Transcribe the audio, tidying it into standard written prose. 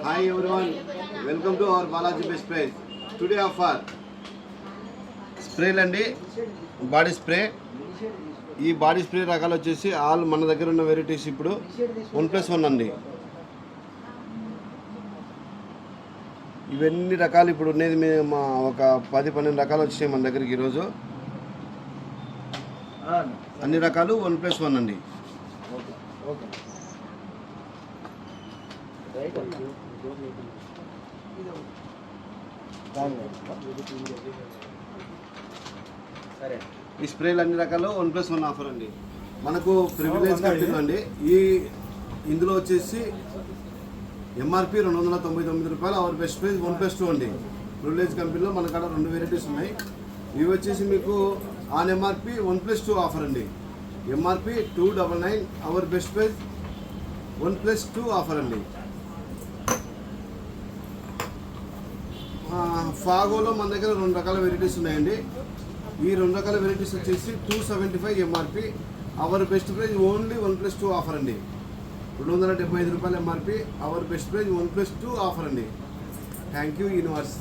Hi everyone, welcome to our Balaji Best Price. Today offer spray అండి, body spray. ఈ body spray రకాలు వచ్చేసి all మన దగ్గర ఉన్న వెరైటీస్ ఇప్పుడు 1+1 అండి. ఇవన్నీ రకాలు ఇప్పుడు ఉన్నది మేము ఒక 10-12 రకాలు వచ్చాయి మన దగ్గరికి ఈరోజు. అన్ని రకాలు 1+1 అండి. ఈ స్ప్రేలు అన్ని రకాలు 1+1 ఆఫర్ అండి. మనకు ప్రివిలేజ్ కంపెనీ అండి. ఇందులో వచ్చేసి ఎంఆర్పి 299 రూపాయలు, అవర్ బెస్ట్ ప్రైస్ 1+2 అండి. ప్రివిలేజ్ కంపెనీలో మన కాడ 2 వెరైటీస్ ఉన్నాయి. ఇవి వచ్చేసి మీకు ఆన్ ఎంఆర్పి 1+2 ఆఫర్ అండి. MRP 299, hour best price 1+2 offer అండి. ఫాగోలో మన దగ్గర 2 రకాల వెరైటీస్ ఉన్నాయండి. ఈ 2 రకాల వెరైటీస్ వచ్చేసి 275 MRP, our best price only 1+2 offer అండి. 275 రూపాయలు MRP, our best price 1+2 offer అండి. Thank you universe.